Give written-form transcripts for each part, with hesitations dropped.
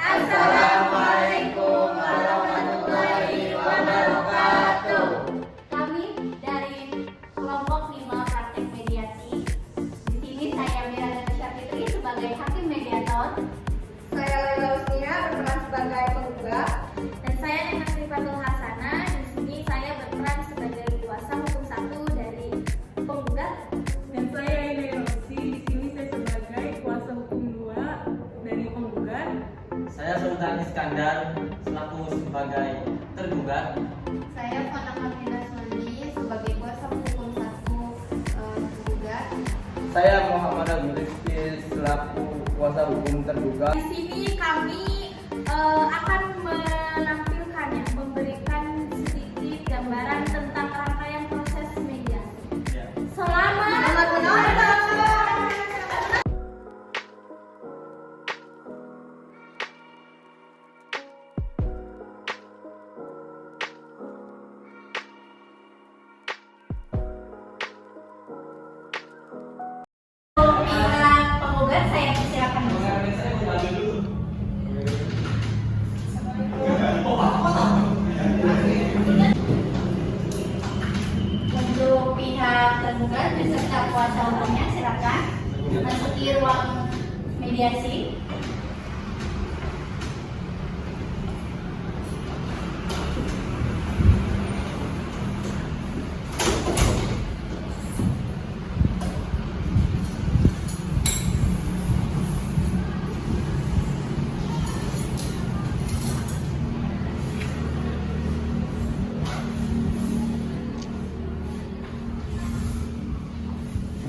Assalamualaikum warahmatullahi wabarakatuh. Kami dari kelompok 5 praktek mediasi. Di sini saya Miranda Syafitri sebagai hakim mediator. Saya Laila Usnia berperan sebagai penggugat. Dan saya Nena Srifatul Hasana. Di sini saya berperan sebagai kuasa hukum 1 dari penggugat. Dan saya Ine Rosi, di sini saya sebagai kuasa hukum 2 dari penggugat. Saya Sultan Iskandar selaku sebagai tergugat. Saya Fana Kamila Suwandi sebagai kuasa hukum 1 penggugat. Saya Muhammad Abdul Rizky selaku kuasa hukum tergugat. Di sini kami akan menampilkannya, memberikan sedikit gambaran tentang rangkaian proses mediasi. Ya. Selamat menonton. Pihak penggugat saya persilakan. Untuk pihak tergugat beserta kuasa hukumnya silakan masuki ruang mediasi.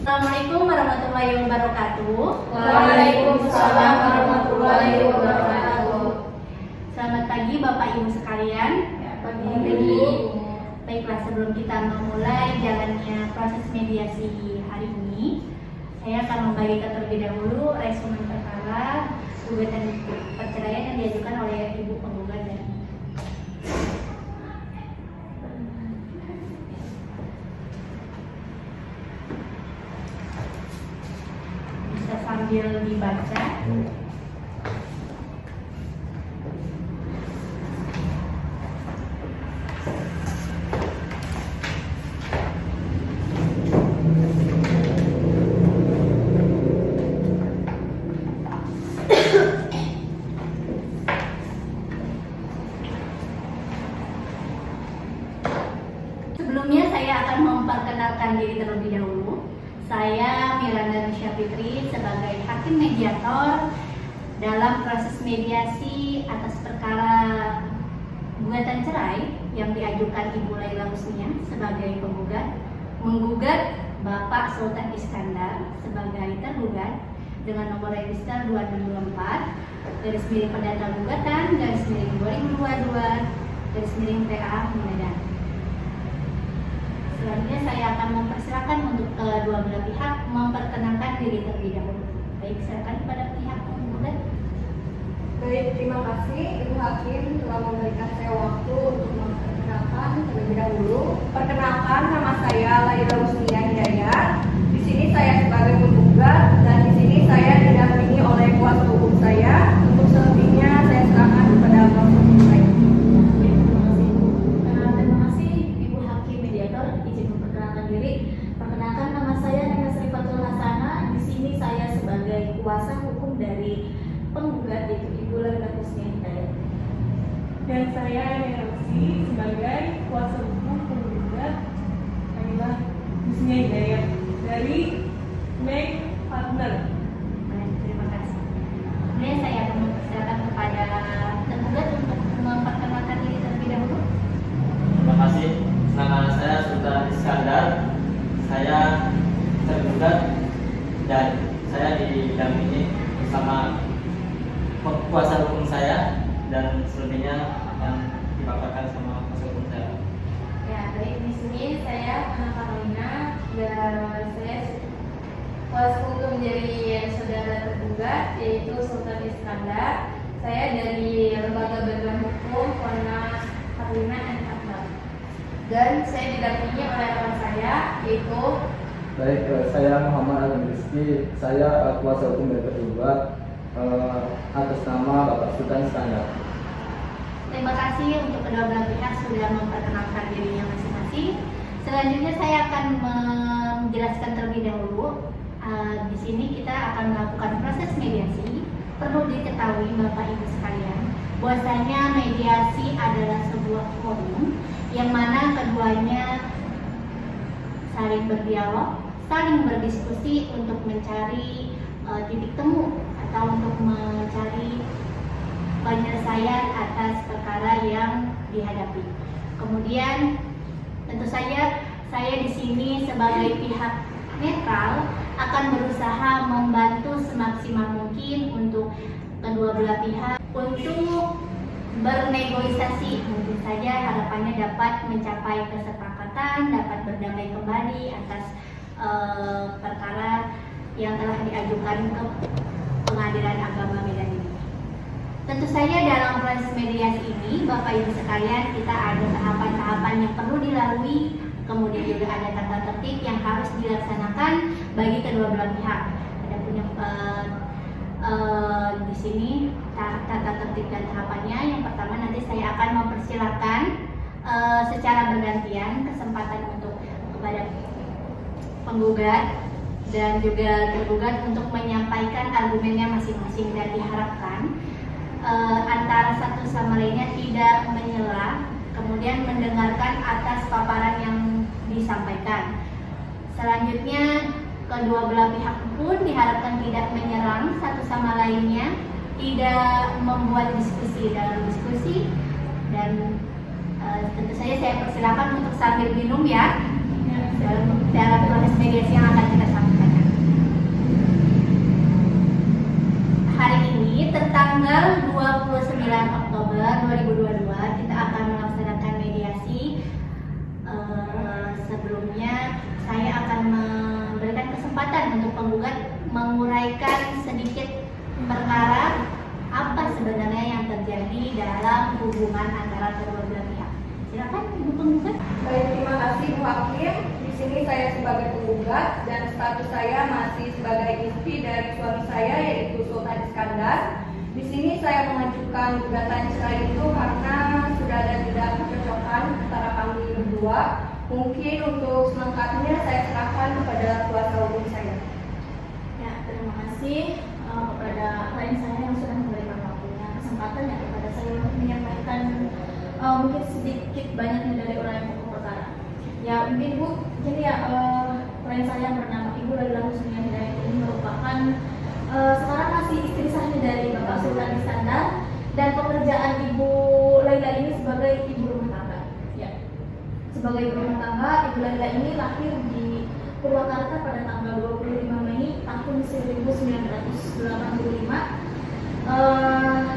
Assalamualaikum warahmatullahi wabarakatuh. Waalaikumsalam warahmatullahi wabarakatuh. Selamat pagi Bapak Ibu sekalian. Pagi. Baiklah, sebelum kita memulai jalannya proses mediasi hari ini, saya akan membagikan terlebih dahulu resumen perkara gugatan perceraian yang diajukan oleh Ibu penggugat dan bisa sambil dibaca. Sebelumnya saya akan memperkenalkan diri terlebih dahulu. Saya Miranda Syafitri sebagai hakim mediator dalam proses mediasi atas perkara gugatan cerai yang diajukan Ibu Laila Usnia sebagai penggugat, menggugat Bapak Sultan Iskandar sebagai tergugat dengan nomor register 2624 garis miring perdata gugatan garis miring 2022 garis miring PA Medan. Selanjutnya saya akan mempersilakan untuk kedua belah pihak memperkenalkan diri terlebih dahulu. Baik, silakan kepada pihak penggugat. Baik, terima kasih Ibu Hakim telah memberikan saya waktu untuk memperkenalkan terlebih dahulu. Perkenalkan, nama saya Laila Usnia Hidayat. Di sini saya sebagai penggugat dan di sini saya didampingi oleh kuasa hukum saya. Untuk selebihnya saya serahkan kepada kuasa hukum saya. Terima kasih Ibu Hakim Mediator, izin memperkenalkan diri. Perkenalkan, nama saya Nena Srifatul Hasana. Di sini saya sebagai kuasa hukum dari penggugat yaitu Ibu Laila Usnia Hidayat. Dan saya Ine Rosi sebagai kuasa hukum penggugat Laila Usnia Hidayat dari Make Partner. Baik, terima kasih. Kemudian saya akan mempersilakan kepada tergugat untuk memperkenalkan diri terlebih dahulu. Terima kasih. Nama saya Sultan Iskandar. Saya tergugat dan saya didampingi bersama kuasa hukum saya dan selebihnya akan dipaparkan sama kuasa hukum saya. Ya, baik, di sini saya Ana Karolina dan saya kuasa hukum dari saudara tergugat yaitu Sultan Iskandar. Saya dari Lembaga Bantuan Hukum Fana Karolina and Akbar. Dan saya didampingi oleh rekan saya yaitu Baik, saya Muhammad Abdul Rizky, saya kuasa hukum dari tergugat. atas nama Bapak Sultan Iskandar. Terima kasih untuk kedua belah pihak sudah memperkenalkan dirinya masing-masing. Selanjutnya saya akan menjelaskan terlebih dahulu. Di sini kita akan melakukan proses mediasi. Perlu diketahui Bapak Ibu sekalian, bahwasanya mediasi adalah sebuah forum yang mana keduanya saling berdialog, saling berdiskusi untuk mencari titik temu atau untuk mencari penyelesaian atas perkara yang dihadapi. Kemudian tentu saja saya di sini sebagai pihak netral akan berusaha membantu semaksimal mungkin untuk kedua belah pihak untuk bernegosiasi. Mungkin saja harapannya dapat mencapai kesepakatan, dapat berdamai kembali atas perkara yang telah diajukan ke Pengadilan Agama Medan ini. Tentu saja dalam proses mediasi ini, Bapak Ibu sekalian, kita ada tahapan-tahapan yang perlu dilalui, kemudian juga ada tata tertib yang harus dilaksanakan bagi kedua belah pihak. Ada punya di sini tata tertib dan tahapannya. Yang pertama nanti saya akan mempersilahkan secara bergantian kesempatan untuk kepada penggugat dan juga tergugat untuk menyampaikan argumennya masing-masing, dan diharapkan antara satu sama lainnya tidak menyela, kemudian mendengarkan atas paparan yang disampaikan. Selanjutnya kedua belah pihak pun diharapkan tidak menyerang satu sama lainnya, tidak membuat diskusi dalam diskusi, dan tentu saja saya persilakan untuk sambil minum ya dalam proses mediasi yang akan kita sampaikan. Hari ini tertanggal 29 Oktober 2022 kita akan melaksanakan mediasi. Sebelumnya saya akan memberikan kesempatan untuk penggugat menguraikan sedikit perkara apa sebenarnya yang terjadi dalam hubungan antara kedua belah pihak. Silakan Ibu penggugat. Baik, terima kasih Bu Hakim. Di sini saya sebagai penggugat dan status saya masih sebagai istri dari suami saya yaitu Sultan Iskandar. Di sini saya mengajukan gugatan cerai itu karena sudah ada tidak kecocokan antara kami berdua. Mungkin untuk selengkapnya saya serahkan kepada kuasa hukum saya. Ya, terima kasih kepada klien saya yang sudah memberikan waktunya, kesempatan ya kepada saya untuk menyampaikan mungkin sedikit banyaknya dari uraian pokok perkara. Ya, mungkin Bu, jadi ya klien saya yang bernama Ibu Laila Husniah Hidayat ini merupakan sekarang masih istri sahnya dari Bapak Sultan Iskandar, dan pekerjaan Ibu Laila ini sebagai ibu rumah tangga. Ya, sebagai ibu rumah tangga, Ibu Laila ini lahir di Purwakarta pada tanggal 25 Mei tahun 1985.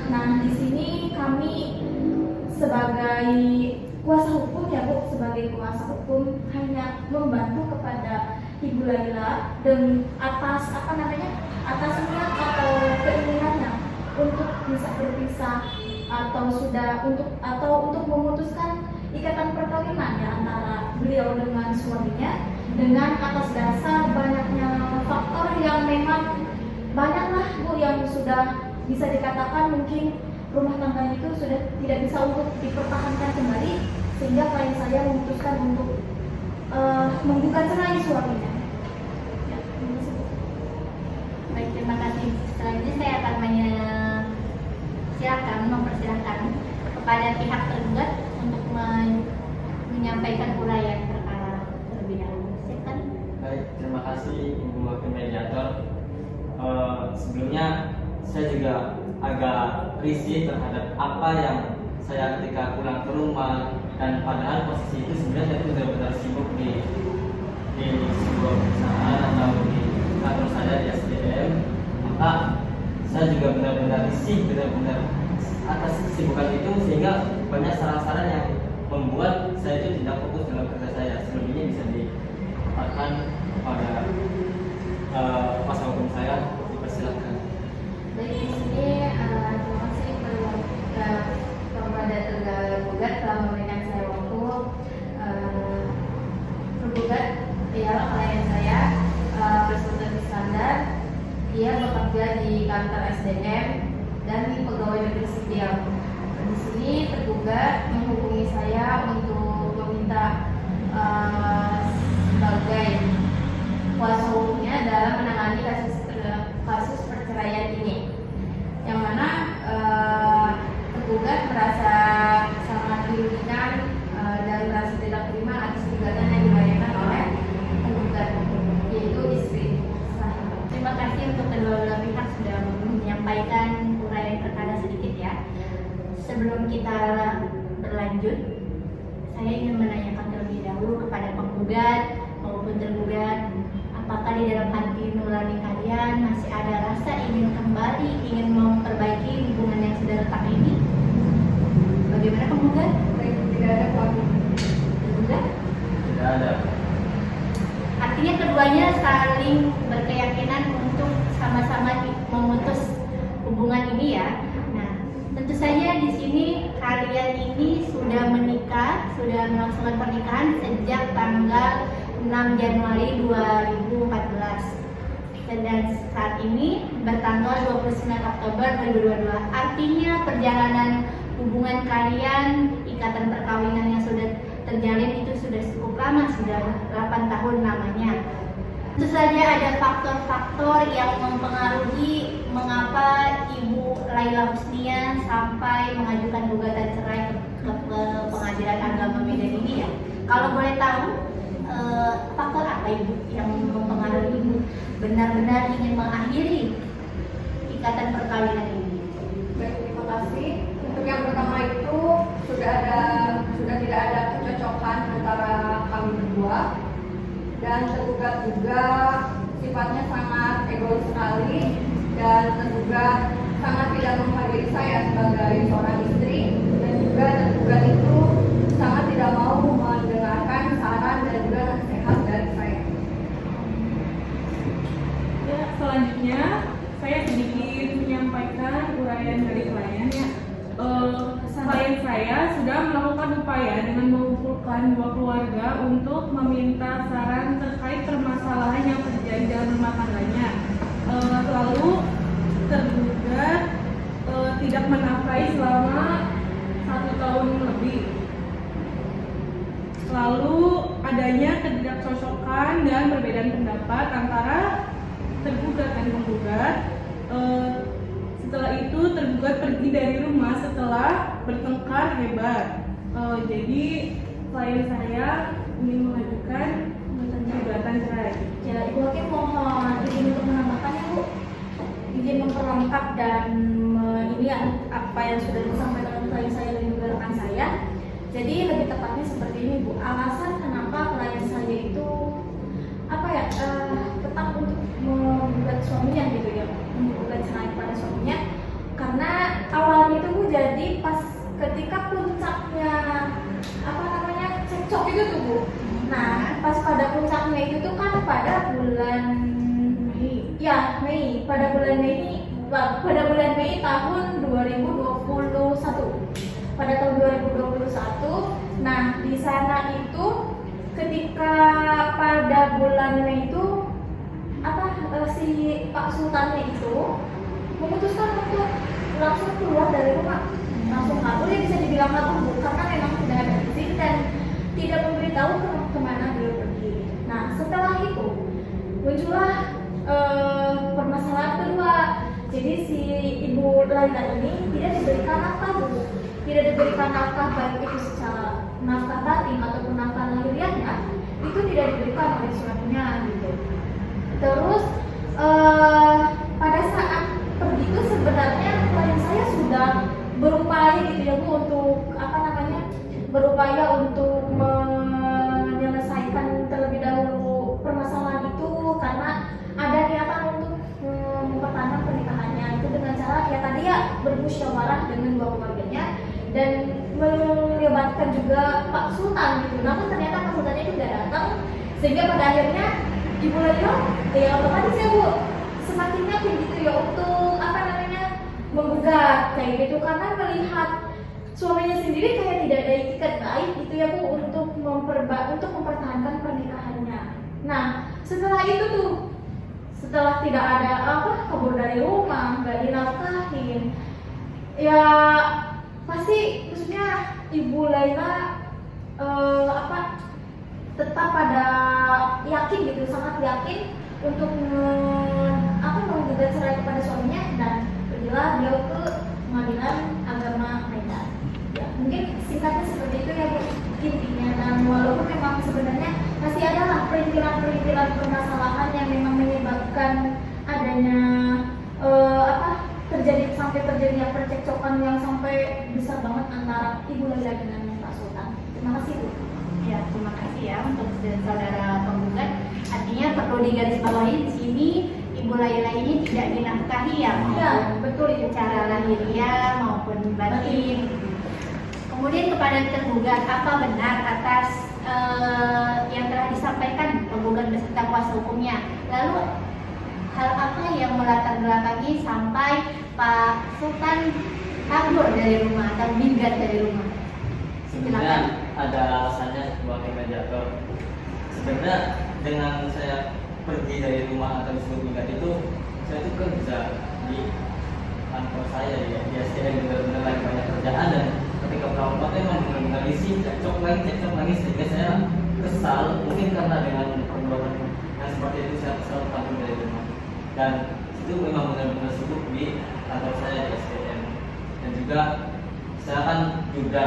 Nah, di sini kami sebagai kuasa hukum ya Bu, sebagai kuasa hukum hanya membantu kepada Ibu Laila dan atas atas niat atau keinginannya untuk bisa berpisah atau untuk memutuskan ikatan perkawinan ya antara beliau dengan suaminya, dengan atas dasar banyaknya faktor yang memang banyaklah Bu yang sudah bisa dikatakan mungkin rumah tangganya itu sudah tidak bisa untuk dipertahankan kembali, sehingga klien saya memutuskan untuk menggugat cerai suaminya. Ya, terima kasih. Baik, terima kasih. Selanjutnya saya akan mempersilahkan kepada pihak tergugat untuk menyampaikan uraian perkara terlebih dahulu. Silakan. Baik, terima kasih Ibu Hakim Mediator. Sebelumnya saya juga agak risih terhadap apa yang saya ketika pulang ke rumah, dan padahal posisi itu sebenarnya saya benar-benar sibuk di sebuah perusahaan atau di kantor saya di SDM. Maka saya juga benar-benar risih, benar-benar atas kesibukan itu, sehingga banyak saran-saran yang membuat saya itu tidak fokus dalam kerja saya. Selebihnya bisa dikatakan kepada kuasa hukum saya, dipersilakan. Baik, di sini terima kasih kepada tergugat telah memberikan saya waktu. Tergugat ialah klien saya, Sultan Iskandar. Dia bekerja di kantor Koordinator SDM dan Pegawai Negeri Sipil. Di sini tergugat menghubungi saya untuk meminta sebagai kuasa hukumnya dalam menangani kasus perceraian ini, yang mana tergugat merasa sangat dirugikan dan merasa tidak terima atas gugatan yang dilayangkan oleh penggugat, yaitu istri. Terima kasih untuk kedua belah pihak sudah menyampaikan uraian perkara sedikit ya. Sebelum kita berlanjut, saya ingin menanyakan terlebih dahulu kepada penggugat maupun tergugat, apakah di dalam hati nurani kalian masih ada rasa ingin kembali, ingin memperbaiki hubungan yang sudah retak ini? Bagaimana penggugat? Tidak ada waktu. Tergugat? Tidak ada. Artinya keduanya saling berkeyakinan untuk sama-sama memutus hubungan ini ya. Nah, tentu saja di sini kalian ini sudah menikah, sudah melangsungkan pernikahan sejak tanggal 6 Januari 2014. Dan saat ini bertanggal 29 Oktober 2022. Artinya perjalanan hubungan kalian, ikatan perkawinan yang sudah terjalin itu sudah cukup lama, sudah 8 tahun lamanya. Tentu saja ada faktor-faktor yang mempengaruhi mengapa Ibu Laila Husnia sampai mengajukan gugatan cerai ke Pengadilan Agama Medan ini ya. Kalau boleh tahu, faktor apa Ibu yang mempengaruhi Ibu benar-benar ingin mengakhiri ikatan perkawinan ini? Baik, terima kasih. Untuk yang pertama itu sudah tidak ada kecocokan antara kami berdua, dan tergugat juga sifatnya sangat egois sekali, dan tergugat sangat tidak menghargai saya sebagai seorang istri, dan juga tergugat itu sangat tidak mau mendengarkan saran dan juga nasihat dari saya. Ya, selanjutnya saya sedikit menyampaikan uraian dari klien ya. Klien saya sudah melakukan upaya dengan mengumpulkan dua keluarga untuk meminta saran terkait permasalahan yang terjadi dalam rumah tangganya. Lalu tergugat tidak menafkahi selama 1 tahun lebih. Lalu adanya ketidakcocokan dan perbedaan pendapat antara tergugat dan penggugat. Setelah itu tergugat pergi dari rumah setelah bertengkar hebat. Jadi klien saya ingin mengajukan gugatan cerai. Ya, Ibu Hakim mohon izin untuk menambahkan ya Bu. Izin memperlengkap dan ini apa yang sudah disampaikan oleh klien saya dan juga rekan saya. Jadi lebih tepatnya seperti ini Bu. Alasan kenapa klien saya itu tetap untuk menggugat suaminya gitu ya, menggugat cerai pada suaminya, karena awalnya itu Bu, jadi pas ketika puncaknya cekcok itu tuh Bu. Nah, pas pada puncaknya itu tuh kan pada bulan Mei. Ya, Mei. Pada bulan Mei tahun 2021. Pada tahun 2021. Nah, di sana itu ketika pada bulan Mei itu si Pak Sultannya itu memutuskan untuk langsung keluar dari rumah, langsung kabur, ya bisa dibilang kabur Bu, karena memang tidak ada izin dan tidak memberitahu kemana beliau pergi. Nah, setelah itu muncullah permasalahan kedua. Jadi si Ibu Laila ini tidak diberikan nafkah Bu, tidak diberikan nafkah baik itu secara nafkah batin ataupun nafkah lahiriahnya, itu tidak diberikan oleh suaminya gitu. Terus pada saat pergi itu sebenarnya klien saya sudah berupaya gitu ya Bu, untuk berupaya untuk menyelesaikan terlebih dahulu permasalahan itu, karena ada niatan untuk mempertahankan pernikahannya itu dengan cara ya tadi ya bermusyawarah dengan dua keluarganya dan melibatkan juga Pak Sultan gitu. Namun ternyata Pak Sultannya itu tidak datang, sehingga pada akhirnya Ibu Laila ya otomatis ya Bu semakin yakin gitu ya untuk menggugat kayak gitu, karena melihat suaminya sendiri kayak tidak ada etikat baik gitu ya Bu untuk mempertahankan pernikahannya. Nah, setelah itu tuh setelah tidak ada kabur dari rumah, nggak dinafkahin, ya pasti maksudnya Ibu Laila tetap pada yakin gitu, sangat yakin untuk menggugat cerai kepada suaminya, dan pergilah beliau ke pengadilan agama Medan. Ya, mungkin singkatnya seperti itu ya Bu, intinya. Dan walaupun memang sebenarnya masih ada lah perintilan permasalahan yang memang menyebabkan adanya terjadinya percekcokan yang sampai besar banget antara Ibu Laila dengan Pak Sultan. Terima kasih Bu. Ya, terima kasih ya untuk saudara penggugat. Artinya perlu digarisbawahi di sini Ibu Laila ini tidak dinafkahi ya, Ya, betul itu. secara lahiriah maupun batin. Kemudian kepada tergugat, apa benar atas yang telah disampaikan penggugat beserta kuasa hukumnya? Lalu hal apa yang melatar belakangi sampai Pak Sultan kabur dari rumah atau minggat dari rumah? Sebenarnya ada alasannya sebagai mediator. Sebenarnya dengan saya pergi dari rumah atau disebut minggat itu, saya itu kerja di kantor saya ya, di SDM, benar-benar lagi banyak kerjaan, dan ketika pulang rumah memang benar-benar isi cekcok lagi, sehingga saya kesal, mungkin karena dengan perbuatan yang seperti itu saya kesal kabur dari rumah. Dan itu memang benar-benar sibuk di kantor saya di SDM, dan juga saya kan juga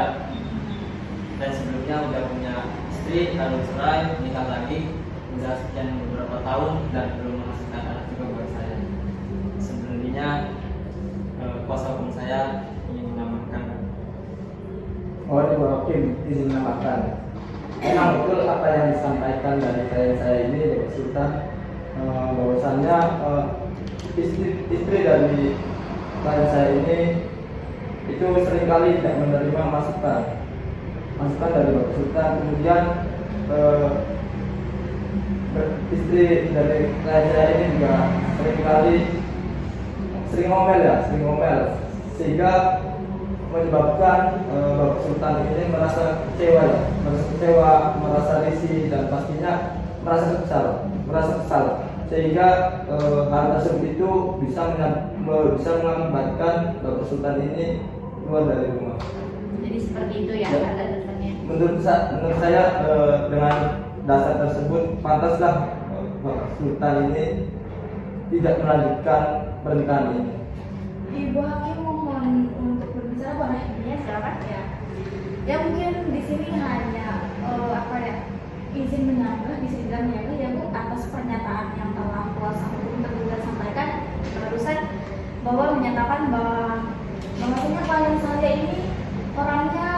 dan sebelumnya udah punya istri, lalu cerai, nikah lagi, udah sekian beberapa tahun dan belum menghasilkan anak juga buat saya. Sebenarnya kuasa hukum saya ingin menambahkan. Oh, Ibu Hakim izin menambahkan. Memang betul apa yang disampaikan dari saya ini, Bapak Sultan, bahwasannya istri dari klien saya ini itu seringkali tidak menerima masukan dari Bapak Sultan. Kemudian istri dari klien saya ini juga sering ngomel, sehingga menyebabkan Bapak Sultan ini merasa kecewa, merasa risih, dan pastinya merasa kesal, sehingga hal tersebut itu bisa mengakibatkan Bapak Sultan ini keluar dari rumah. Jadi seperti itu ya Ya. alasannya. Menurut saya dengan dasar tersebut pantaslah Bapak Sultan ini tidak melanjutkan pernikahan ini. Ibu Hakim mohon untuk berbicara boleh? Ya, silakan. Ya. Ya mungkin di sini hanya izin menambah, bisa dibilang ya Bu, atas pernyataan yang telah kuasa hukum tergugat sampaikan barusan, bahwa menyatakan bahwasanya klien saya ini orangnya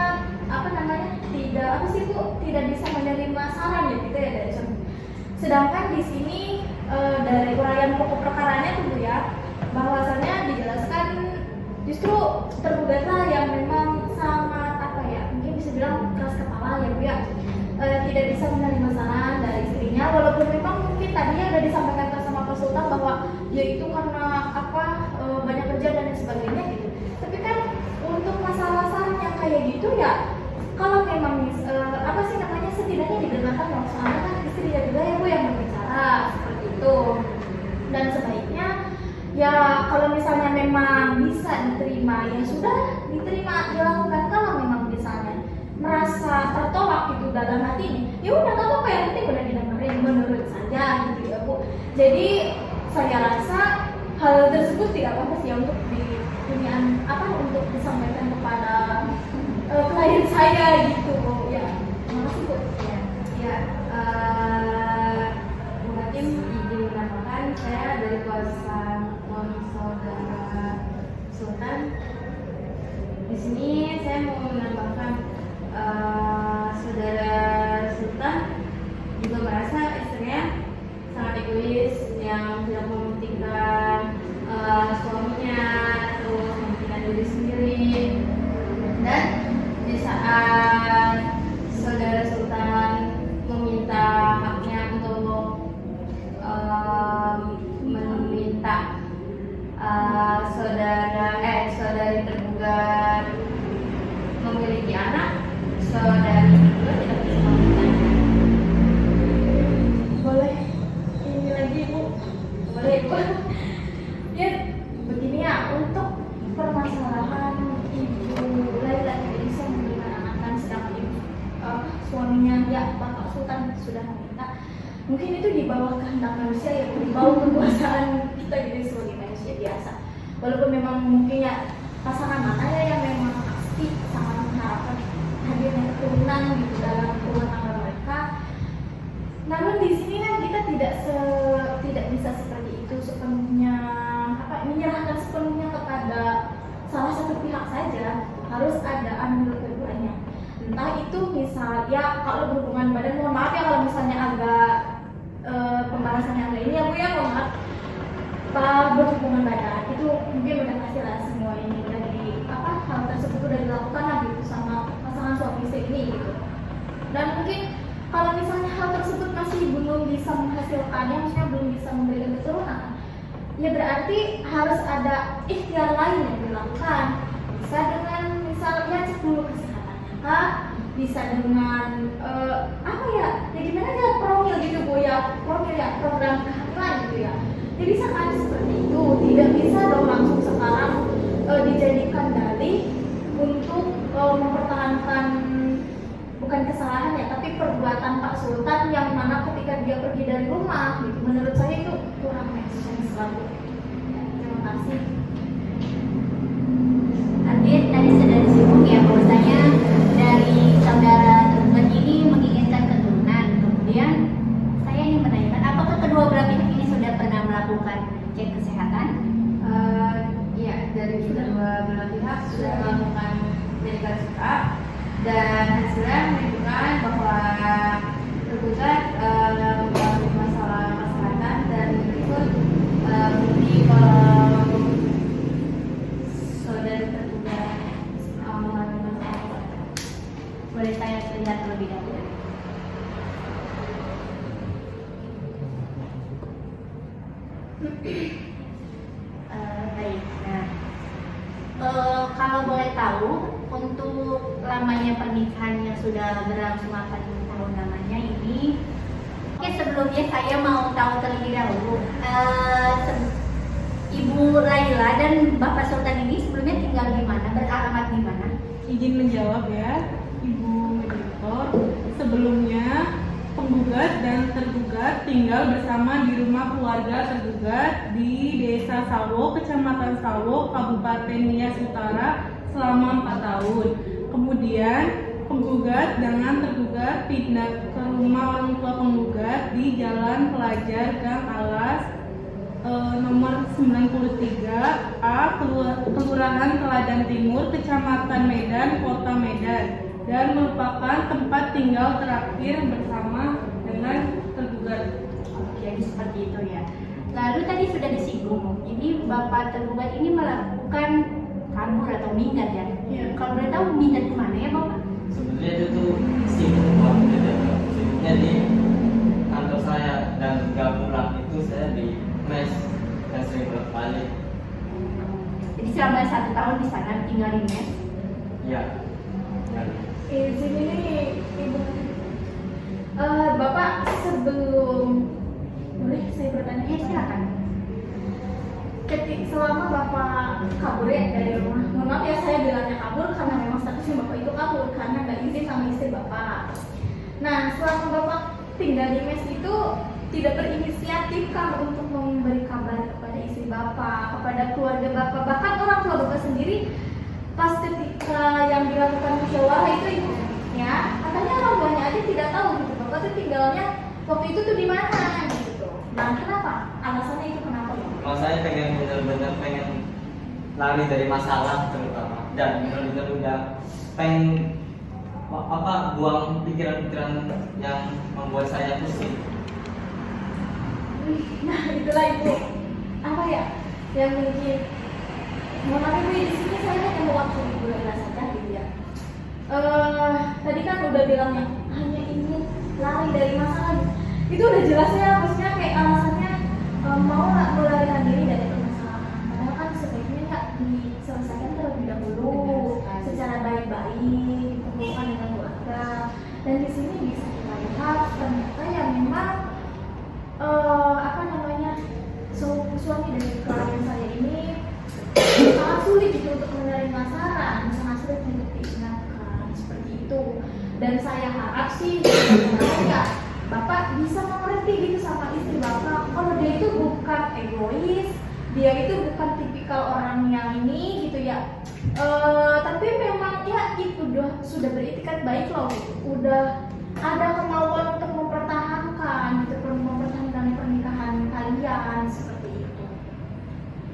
tidak bisa menerima saran ya gitu ya dari suami. Sedangkan di sini dari uraian pokok perkaranya tuh Bu ya, bahwasannya dijelaskan justru tergugatlah yang memang sangat mungkin bisa bilang keras kepala ya Bu ya, tidak bisa menerima saran dari istrinya, walaupun memang mungkin tadinya udah disampaikan sama Pak Sultan bahwa ya itu karena banyak kerja dan lain sebagainya gitu. Tapi kan untuk masalah saran yang kayak gitu ya, kalau memang setidaknya didengarkan dong, soalnya kan istrinya juga ya Bu yang berbicara seperti itu. Dan sebaiknya ya kalau misalnya memang bisa diterima, ya sudah diterima, dilakukan. Kalau memang misalnya merasa tertolak gitu dalam hati ini, ya udah nggak apa-apa, yang penting udah didengarin, menurut saja gitu ya Bu. Jadi saya rasa hal tersebut tidak pantas ya untuk untuk disampaikan kepada klien saya gitu Bu ya. Terima kasih Bu. Bu Hakim izin menambahkan, saya dari kuasa saudara Sultan. Di sini saya mau menambahkan, saudara Sultan juga merasa istrinya sangat egois, yang tidak mementingkan suaminya atau mementingkan diri sendiri. Dan di saat saudara Sultan meminta haknya untuk meminta saudari tergugat memilih sudah meminta, mungkin itu di bawah kehendak manusia ya, di bawah kekuasaan kita gitu sebagai manusia biasa. Walaupun memang mungkin ya pasangan mana ya yang memang pasti sangat mengharapkan hadirnya keturunan gitu dalam rumah tangga mereka. Namun di sini kan kita tidak bisa seperti itu sepenuhnya menyerahkan sepenuhnya kepada salah satu pihak saja, harus ada andil keduanya. Entah itu misal ya kalau berhubungan badan, mohon maaf ya kalau misalnya agak pembahasannya agak ini ya Bu ya, mohon maaf. Berhubungan badan itu mungkin udah pasti lah semua ini udah hal tersebut udah dilakukan lah gitu sama pasangan suami istri ini gitu. Dan mungkin kalau misalnya hal tersebut masih belum bisa menghasilkannya, maksudnya belum bisa memberikan keturunan, ya berarti harus ada ikhtiar lain yang dilakukan. Bisa dengan misalnya cek dulu kesehatannya kah, bisa dengan ya gimana ya promil gitu Bu ya, promil ya, program kehamilan gitu ya. Ya bisa kan seperti itu, tidak bisa dong langsung sekarang dijadikan dalih untuk mempertahankan bukan kesalahan ya, tapi perbuatan Pak Sultan yang mana ketika dia pergi dari rumah gitu. Menurut saya itu kurang make sense banget. Terima kasih. Adit tadi sudah disinggung ya bahwasanya dari saudara tergugat ini menginginkan keturunan. Kemudian saya ingin menanyakan, apakah kedua belah pihak ini sudah pernah melakukan cek kesehatan? Ya, dari kedua belah pihak sudah melakukan medical check up dan hasilnya menunjukkan bahwa tergugat mengalami masalah kesehatan dan ikut bukti kalau saudara tergugat mengalami masalah. Boleh saya lihat terlebih dahulu? Baik. Nah, kalau boleh tahu, untuk lamanya pernikahan yang sudah berlangsung 8 tahun lamanya ini, oke, sebelumnya saya mau tahu terlebih dahulu, Ibu Laila dan Bapak Sultan ini sebelumnya tinggal di mana, beralamat di mana? Izin menjawab ya, Ibu Mediator. Sebelumnya penggugat dan tergugat tinggal bersama di rumah keluarga tergugat di Desa Sawo, Kecamatan Sawo, Kabupaten Nias Utara selama 4 tahun. Kemudian penggugat dengan tergugat pindah ke rumah orang tua penggugat di Jalan Pelajar Gang Alas nomor 93 A, Kelurahan Teladan Timur, Kecamatan Medan, Kota Medan, dan merupakan tempat tinggal terakhir bersama dengan tergugat. Jadi seperti itu ya. Lalu tadi sudah disinggung, ini Bapak tergugat ini melakukan kabur atau minggat ya? Iya. Kalau boleh tahu minggat kemana ya Bapak? Sebenarnya itu tuh sibuk banget ya. Sibuknya di kantor saya dan gak pulang itu saya di mes dan sering bolak-balik. Jadi selama 1 tahun di sana tinggal di mes? Iya. Ya. Izin ini Ibu, Bapak sebelum boleh saya bertanya? Ya silakan. Selama Bapak kabur ya dari rumah, mohon maaf ya saya bilangnya kabur karena memang statusnya Bapak itu kabur karena nggak izin sama istri Bapak. Nah, selama Bapak tinggal di mes itu tidak berinisiatif kah untuk memberi kabar kepada istri Bapak, kepada keluarga Bapak, bahkan orang tua Bapak sendiri pas ketika yang dilakukan musyawarah itu Ibu ya, katanya orang tuanya aja tidak tahu gitu Bapak tuh tinggalnya waktu itu tuh di mana gitu. Nah, kenapa? Alasannya itu kenapa Bapak? Kalau saya benar-benar pengen lari dari masalah terutama dan benar-benar udah pengen buang pikiran-pikiran yang membuat saya pusing. Nah, itulah Ibu apa ya yang mungkin mohon maaf Ibu di sini saya hanya mewakili Ibu Laila saja gitu ya. Tadi kan udah bilang yang hanya ingin lari dari masalah, itu udah jelas ya, maksudnya kayak alasannya mau melarikan diri dari permasalahan. Padahal kan sebaiknya nggak diselesaikan terlebih dahulu secara baik-baik, dikumpulkan dengan keluarga. Dan di sini bisa kita lihat ternyata yang memang suami dari klien saya ini sangat sulit gitu untuk menerima saran, sangat sulit untuk diingatkan seperti itu. Dan saya harap sih ya Bapak bisa mengerti gitu sama istri Bapak kalau dia itu bukan egois, dia itu bukan tipikal orang yang ini gitu ya. Tapi memang ya itu sudah beritikat baik loh, udah ada kemauan untuk mempertahankan pernikahan kalian seperti itu.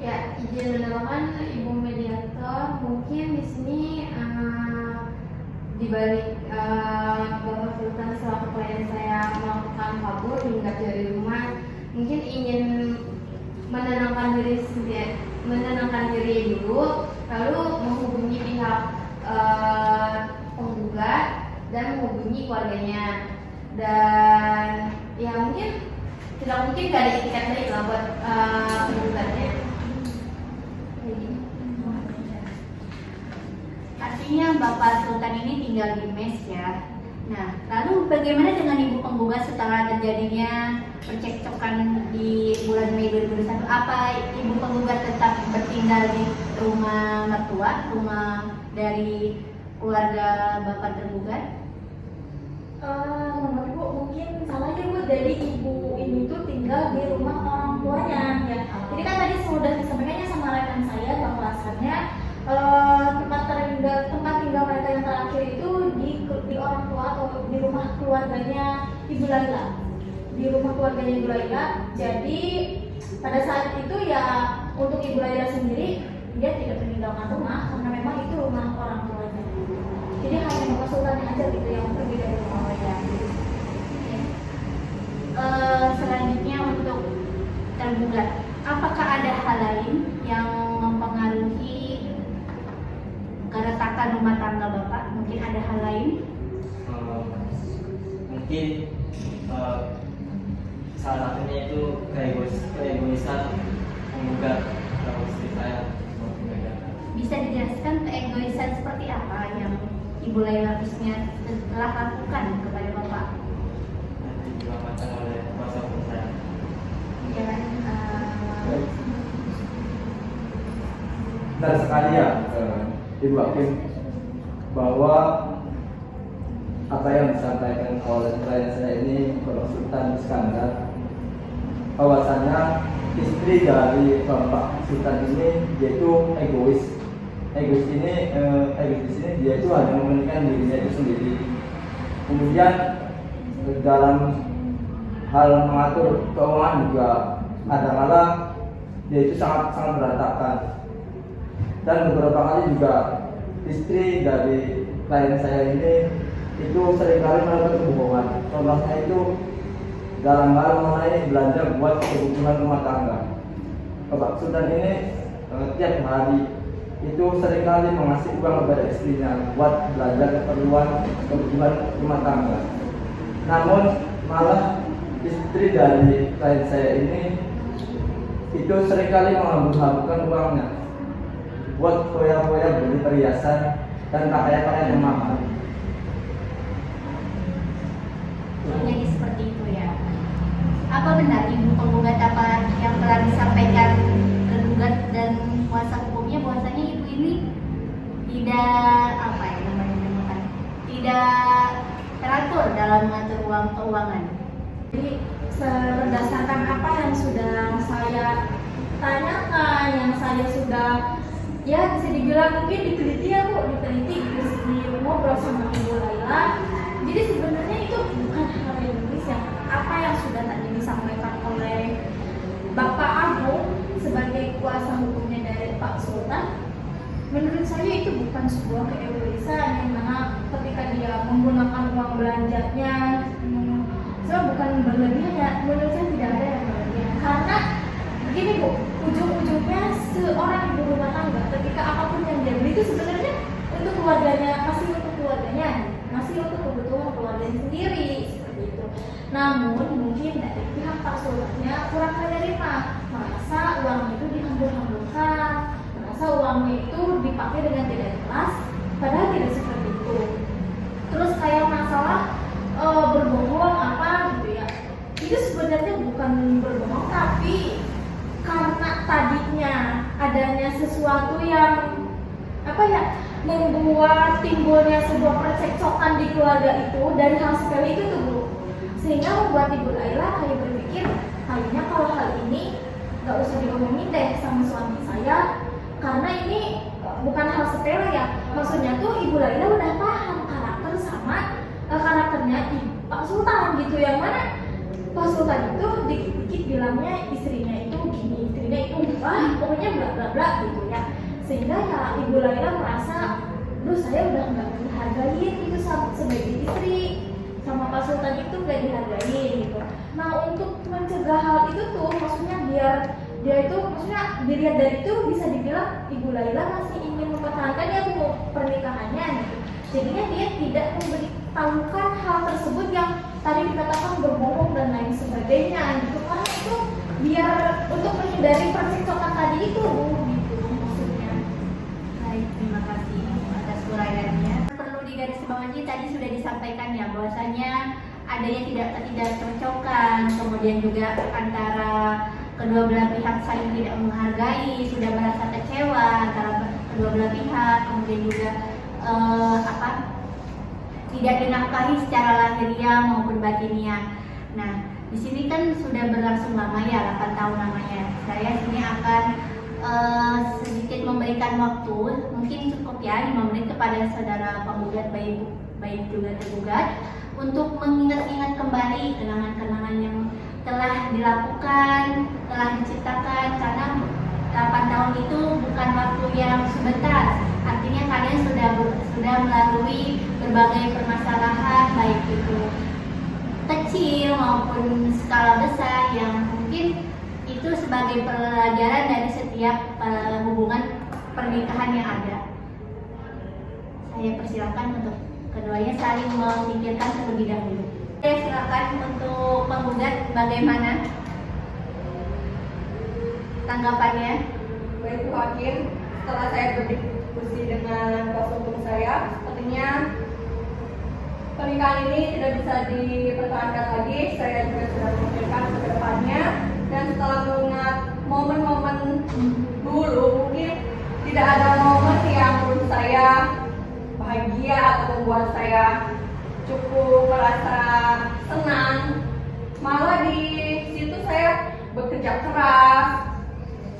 Ya, izin menambahkan Ibu Mediator, mungkin di sini di balik Bapak Sultan selaku klien saya melakukan kabur hingga dari rumah, mungkin ingin menenangkan diri dulu, lalu menghubungi pihak penggugat dan menghubungi keluarganya, dan ya mungkin tidak mungkin gak ada etikat baik lah buat penggugatnya. Artinya Bapak Sultan ini tinggal di mes ya. Nah, lalu bagaimana dengan ibu penggugat setelah terjadinya percekcokan di bulan Mei 2021? Apa ibu penggugat tetap bertinggal di rumah mertua, rumah dari keluarga Bapak tergugat? Menurut Bu, mungkin salahnya Bu, jadi ibu ini tuh tinggal di rumah orang tuanya ya. Jadi kan tadi sudah disampaikannya sama rekan saya bahwasannya tempat tinggal mereka yang terakhir itu di orang tua atau di rumah keluarganya Ibu Laila, di rumah keluarganya Ibu Laila. Jadi pada saat itu ya untuk Ibu Laila sendiri dia tidak meninggalkan rumah karena memang itu rumah orang tuanya. Jadi hanya Bapak Sultannya aja gitu yang pergi dari rumah mereka. Selanjutnya untuk tergugat, apakah ada hal lain yang mempengaruhi keretakan rumah tangga Bapak? Mungkin ada hal lain? Mungkin salah satunya itu keegoisan penggugat atau istri saya. Bisa dijelaskan keegoisan seperti apa yang Ibu Laila Rusmia telah lakukan kepada Bapak? Nanti dilakukan oleh kuasa hukum saya. Ya, Dan sekalian Ibu Hakim, bahwa apa yang disampaikan oleh klien saya ini Bapak Sultan Iskandar, bahwasanya istri dari Bapak Sultan ini yaitu egois. Egois di sini dia itu hanya mementingkan dirinya itu sendiri. Kemudian dalam hal mengatur keuangan juga kadang-kadang dia itu sangat berantakan. Dan beberapa kali juga istri dari klien saya ini itu seringkali melakukan kebohongan. Contohnya itu dalam hal mengenai belanja buat kebutuhan rumah tangga. Bapak Sultan ini tiap hari itu seringkali mengasih uang kepada istrinya buat belanja kebutuhan rumah tangga. Namun malah istri dari klien saya ini itu seringkali menghambur-hamburkan uangnya buat foya-foya beli perhiasan dan pakaian-pakaian yang mahal. jadi seperti itu ya. Apa benar Ibu penggugat apa yang telah disampaikan tergugat dan kuasa hukumnya bahwasanya Ibu ini tidak teratur dalam mengatur uang keuangan? Jadi berdasarkan apa yang sudah saya tanyakan, yang saya sudah ya bisa dibilang mungkin diteliti ya Bu, diteliti di ngobrol sama Ibu Laila. Jadi sebenarnya itu bukan hal yang ya, apa yang sudah tadi disampaikan oleh Bapak Agung sebagai kuasa hukumnya dari Pak Sultan. Menurut saya itu bukan sebuah keegoisan yang mana ketika dia menggunakan uang belanjanya bukan berlebihan ya, menurut saya tidak ada yang berlebihan. Karena begini Bu, ujung-ujungnya seorang ibu rumah tangga ketika apapun yang dia beli itu sebenarnya untuk keluarganya, masih untuk keluarganya, masih untuk kebutuhan keluarganya sendiri seperti itu. Namun mungkin dari pihak Pak Sultannya kurang menerima, merasa uang itu dihambur-hamburkan, merasa uangnya itu dipakai dengan tidak ikhlas, padahal tidak seperti itu. Terus kayak masalah berbohong apa gitu ya, itu sebenarnya bukan berbohong, tapi karena tadinya adanya sesuatu yang apa ya, membuat timbulnya sebuah percekcokan di keluarga itu dari hal sepele itu tuh Bu, sehingga membuat Ibu Laila kayak berpikir kayaknya kalau hal ini nggak usah diomongin deh sama suami saya, karena ini bukan hal sepele ya. Maksudnya tuh Ibu Laila udah paham karakter sama karakternya Pak Sultan gitu, yang mana Pak Sultan itu dikit-dikit bilangnya istrinya itu gini, istrinya itu pokoknya bla bla bla gitu ya. Sehingga ya Ibu Laila merasa, duh saya udah nggak dihargain gitu sebagai istri, sama Pak Sultan itu nggak dihargain gitu. Nah untuk mencegah hal itu tuh, maksudnya biar dia itu, maksudnya dilihat dari itu bisa dibilang Ibu Laila masih ingin mempertahankan ya pernikahannya gitu. Jadinya dia tidak memberitahukan hal tersebut yang tadi dikatakan berbohong dan lain sebagainya gitu, karena itu biar untuk menghindari percekcokan tadi itu gitu maksudnya. Baik, terima kasih atas uraiannya. Perlu digarisbawahi tadi sudah disampaikan ya bahwasanya adanya ketidakcocokan, kemudian juga antara kedua belah pihak saling tidak menghargai, sudah merasa kecewa antara kedua belah pihak, kemudian juga tidak dinafkahi secara lahiriah maupun batiniah. Nah, di sini kan sudah berlangsung lama ya, 8 tahun namanya. Saya sini akan sedikit memberikan waktu, mungkin cukup ya 5 menit kepada saudara penggugat baik juga tergugat untuk mengingat-ingat kembali kenangan-kenangan yang telah dilakukan, telah diciptakan, karena 8 tahun itu bukan waktu yang sebentar. Artinya kalian sudah melalui berbagai permasalahan, baik itu kecil maupun skala besar, yang mungkin itu sebagai pelajaran dari setiap hubungan pernikahan yang ada. Saya persilakan untuk keduanya saling memikirkan terlebih dahulu. Saya silakan untuk penggugat bagaimana tanggapannya. Baik Bu Hakim, setelah saya berdiskusi dengan kuasa hukum saya, sepertinya pernikahan ini tidak bisa dipertahankan lagi. Saya juga sudah memikirkan ke depannya, dan setelah mengingat momen-momen dulu, mungkin tidak ada momen yang menurut saya bahagia atau membuat saya cukup merasa senang. Malah di situ saya bekerja keras,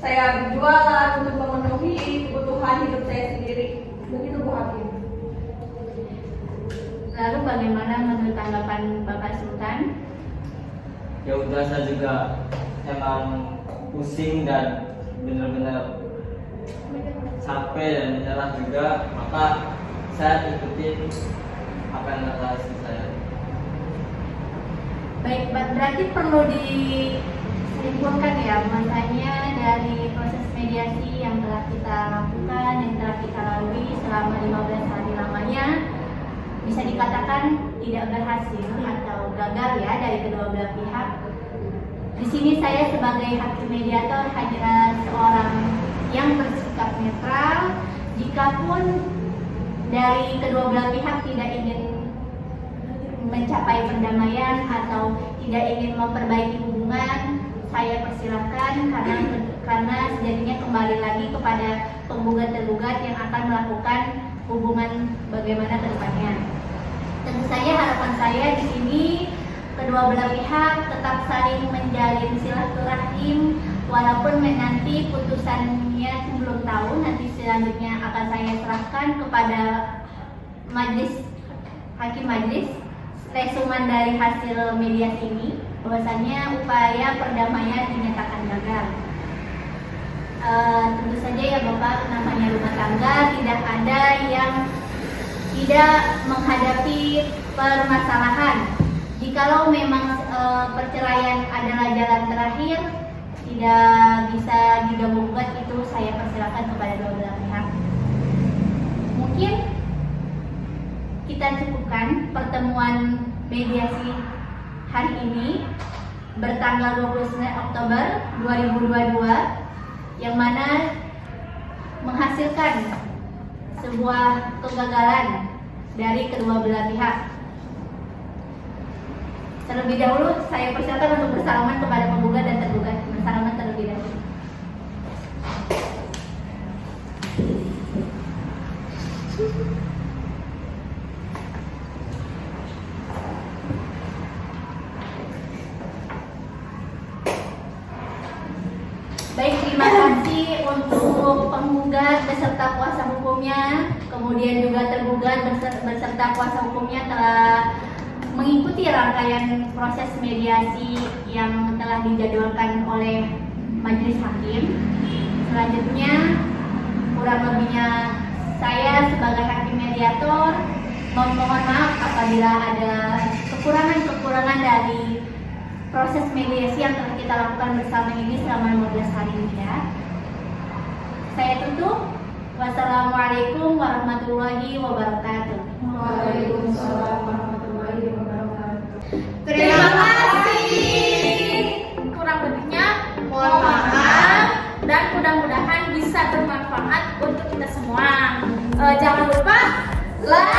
saya berjualan untuk memenuhi kebutuhan hidup saya sendiri. Begitu Bu Hakim. Lalu bagaimana menurut tanggapan Bapak Sultan? Ya udah, saya juga emang pusing dan benar-benar capek dan menyerah juga, maka saya ikutin apa yang kata istri saya. Baik, berarti perlu disimpulkan ya, makanya dari proses mediasi yang telah kita lakukan, yang telah kita lalui selama 15 hari lamanya, bisa dikatakan tidak berhasil atau gagal ya dari kedua belah pihak. Di sini saya sebagai hakim mediator hanya seorang yang bersikap netral. Jikapun dari kedua belah pihak tidak ingin mencapai perdamaian atau tidak ingin memperbaiki hubungan, saya persilahkan, karena sejatinya kembali lagi kepada penggugat tergugat yang akan melakukan hubungan bagaimana ke depannya. Tentu saja harapan saya di sini kedua belah pihak tetap saling menjalin silaturahim, walaupun nanti putusannya belum tahu, nanti selanjutnya akan saya serahkan kepada hakim majelis resumen dari hasil mediasi ini, bahwasanya upaya perdamaian dinyatakan gagal. Tentu saja ya Bapak, namanya rumah tangga tidak ada yang tidak menghadapi permasalahan. Jikalau memang perceraian adalah jalan terakhir, tidak bisa digabungkan, itu saya persilakan kepada dua belah pihak. Mungkin kita cukupkan pertemuan mediasi hari ini bertanggal 29 Oktober 2022, yang mana menghasilkan sebuah kegagalan dari kedua belah pihak. Terlebih dahulu saya persilakan untuk bersalaman kepada penggugat dan tergugat. Bersalaman terlebih dahulu. kemudian juga tergugat beserta kuasa hukumnya telah mengikuti rangkaian proses mediasi yang telah dijadwalkan oleh majelis hakim. Selanjutnya, kurang lebihnya saya sebagai hakim mediator memohon maaf apabila ada kekurangan-kekurangan dari proses mediasi yang telah kita lakukan bersama ini selama 15 hari ini ya. Saya tutup. Wassalamualaikum warahmatullahi wabarakatuh. Waalaikumsalam warahmatullahi wabarakatuh. Terima kasih. Kurang lebihnya mohon maaf dan mudah-mudahan bisa bermanfaat untuk kita semua. Jangan lupa like,